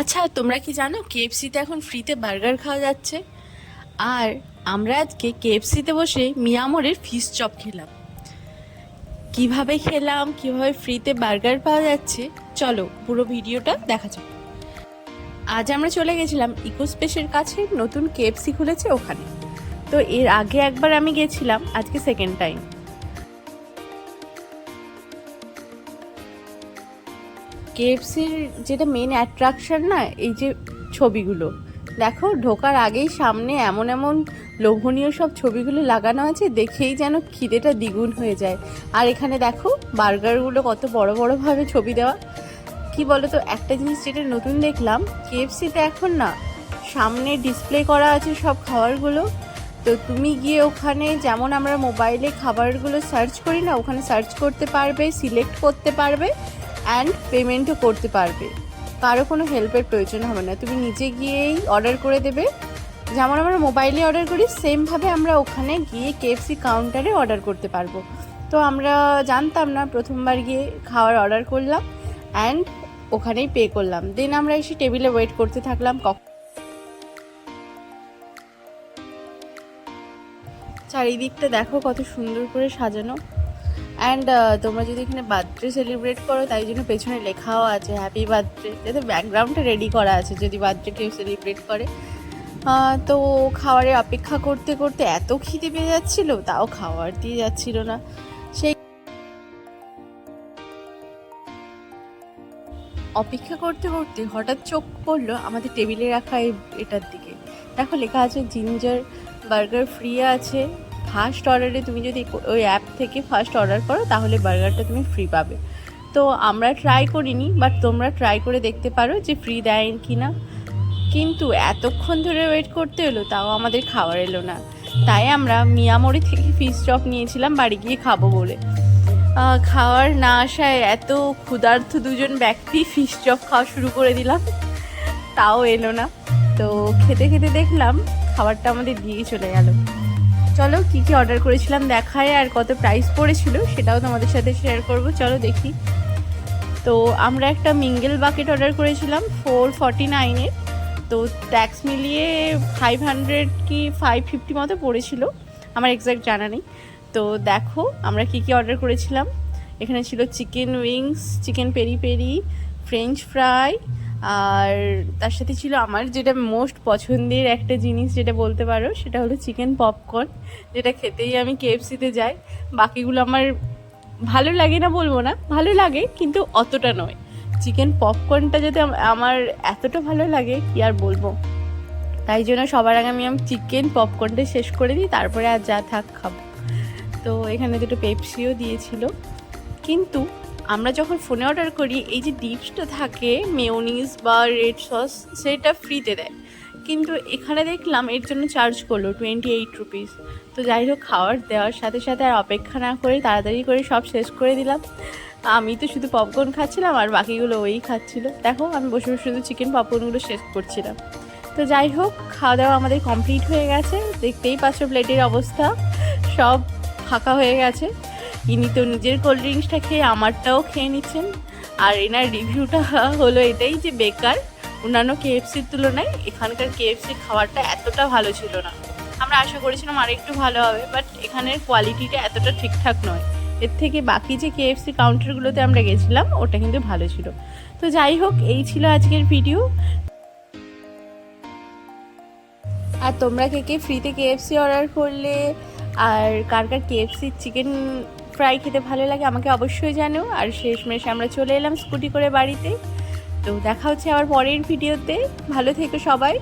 আচ্ছা, তোমরা কি জানো কেএফসিতে এখন ফ্রিতে বার্গার খাওয়া যাচ্ছে? আর আমরা আজকে কেএফসিতে বসে মিয়ামোরের ফিশ চপ খেলাম। কিভাবে খেলাম, কিভাবে ফ্রিতে বার্গার পাওয়া যাচ্ছে, চলো পুরো ভিডিওটা দেখা যাক। আজ আমরা চলে গেছিলাম ইকো স্পেসের কাছে, নতুন কেএফসি খুলেছে ওখানে। তো এর আগে একবার আমি গেছিলাম, আজকে সেকেন্ড টাইম। কেএফসির যেটা মেন অ্যাট্রাকশন না, এই যে ছবিগুলো দেখো, ঢোকার আগেই সামনে এমন এমন লোভনীয় সব ছবিগুলো লাগানো আছে, দেখেই যেন খিদেটা দ্বিগুণ হয়ে যায়। আর এখানে দেখো বার্গারগুলো কত বড় বড়ভাবে ছবি দেওয়া। কি বলো তো, একটা জিনিস যেটা নতুন দেখলাম, কেএফসিতে এখন না সামনে ডিসপ্লে করা আছে সব খাবারগুলো। তো তুমি গিয়ে ওখানে যেমন আমরা মোবাইলে খাবারগুলো সার্চ করি না, ওখানে সার্চ করতে পারবে, সিলেক্ট করতে পারবে, অ্যান্ড পেমেন্টও করতে পারবে। কারো কোনো হেল্পের প্রয়োজন হবে না, তুমি নিজে গিয়েই অর্ডার করে দেবে। যেমন আমরা মোবাইলে অর্ডার করি, সেমভাবে আমরা ওখানে গিয়ে কেএফসি কাউন্টারে অর্ডার করতে পারবো। তো আমরা জানতাম না, প্রথমবার গিয়ে খাবার অর্ডার করলাম অ্যান্ড ওখানেই পে করলাম। দেন আমরা এসে টেবিলে ওয়েট করতে থাকলাম। চারিদিকটা দেখো কত সুন্দর করে সাজানো। অ্যান্ড তোমরা যদি এখানে বার্থডে সেলিব্রেট করো, তাই জন্য পেছনে লেখাও আছে হ্যাপি বার্থডে, যাতে ব্যাকগ্রাউন্ডটা রেডি করা আছে যদি বার্থডে কেউ সেলিব্রেট করে। তো খাবারের অপেক্ষা করতে করতে এত খিদে পেয়ে যাচ্ছিলো, তাও খাবার দিয়ে যাচ্ছিল না। সেই অপেক্ষা করতে করতে হঠাৎ চোখ পড়লো আমাদের টেবিলে রাখা এটার দিকে। দেখো লেখা আছে জিঞ্জার বার্গার ফ্রি আছে। ফার্স্ট অর্ডারে তুমি যদি ওই অ্যাপ থেকে ফার্স্ট অর্ডার করো, তাহলে বার্গারটা তুমি ফ্রি পাবে। তো আমরা ট্রাই করিনি, বাট তোমরা ট্রাই করে দেখতে পারো যে ফ্রি দেয় কি না। কিন্তু এতক্ষণ ধরে ওয়েট করতে হলো, তাও আমাদের খাবার এলো না। তাই আমরা মিয়ামোড়ি থেকে ফিশ চপ নিয়েছিলাম বাড়ি গিয়ে খাবো বলে। খাওয়ার না আসায় এত ক্ষুধার্ত দুজন ব্যক্তি ফিশ চপ খাওয়া শুরু করে দিলাম, তাও এলো না। তো খেতে খেতে দেখলাম খাবারটা আমাদের দিয়ে চলে গেল। চলো কী কী অর্ডার করেছিলাম দেখায়, আর কত প্রাইস পড়েছিল সেটাও তোমাদের সাথে শেয়ার করব, চলো দেখি। তো আমরা একটা মিঙ্গেল বাকেট অর্ডার করেছিলাম 449-এর। তো ট্যাক্স মিলিয়ে 500 কি 550 মতো পড়েছিল, আমার এক্স্যাক্ট জানা নেই। তো দেখো আমরা কী কী অর্ডার করেছিলাম। এখানে ছিল chicken wings, chicken peri peri, French fry, আর তার সাথে ছিল আমার যেটা মোস্ট পছন্দের একটা জিনিস যেটা বলতে পারো, সেটা হলো চিকেন পপকর্ন, যেটা খেতেই আমি কেএফসিতে যাই। বাকিগুলো আমার ভালো লাগে না বলবো না, ভালো লাগে কিন্তু অতটা নয়। চিকেন পপকর্নটা যদি আমার এতটা ভালো লাগে কি আর বলবো। তাই জন্য সবার আগে আমি চিকেন পপকর্নটা শেষ করে দিই, তারপরে আর যা থাক খাবো। তো এখানে দুটো পেপসিও দিয়েছিল। কিন্তু আমরা যখন ফোনে অর্ডার করি, এই যে ডিপসটা থাকে মেয়োনিজ বা রেড সস, সেটা ফ্রিতে দেয়। কিন্তু এখানে দেখলাম এর জন্য চার্জ করলো 28 রুপিস। তো যাই হোক, খাবার দেওয়ার সাথে সাথে আর অপেক্ষা না করে তাড়াতাড়ি করে সব শেষ করে দিলাম। আমি তো শুধু পপকর্ন খাচ্ছিলাম আর বাকিগুলো ওই খাচ্ছিল। দেখো আমি বসে বসে শুধু চিকেন পপকর্নগুলো শেষ করছিলাম। তো যাই হোক, খাওয়া দাওয়া আমাদের কমপ্লিট হয়ে গেছে। দেখতেই পাচ্ছ প্লেটের অবস্থা, সব ফাঁকা হয়ে গেছে। ইনি তো নিজের কোল্ড ড্রিঙ্কসটা খেয়ে আমারটাও খেয়ে নিচ্ছেন। আর এনার রিভিউটা হলো এটাই যে বেকার, অন্যান্য কেএফসির তুলনায় এখানকার কেএফসির খাবারটা এতটা ভালো ছিল না। আমরা আশা করেছিলাম আর একটু ভালো হবে, বাট এখানের কোয়ালিটিটা এতটা ঠিকঠাক নয়। এর থেকে বাকি যে কেএফসি কাউন্টারগুলোতে আমরা গেছিলাম, ওটা কিন্তু ভালো ছিল। তো যাই হোক, এই ছিল আজকের ভিডিও। আর তোমরা কে কে ফ্রিতে কেএফসি অর্ডার করলে, আর কার কার কেএফসির চিকেন ফ্রাই খেতে ভালো লাগে আমাকে অবশ্যই জানো। আর শেষমেশ আমরা চলে এলাম স্কুটি করে বাড়িতে। তো দেখা হচ্ছে আবার পরের ভিডিওতে। ভালো থেকো সবাই।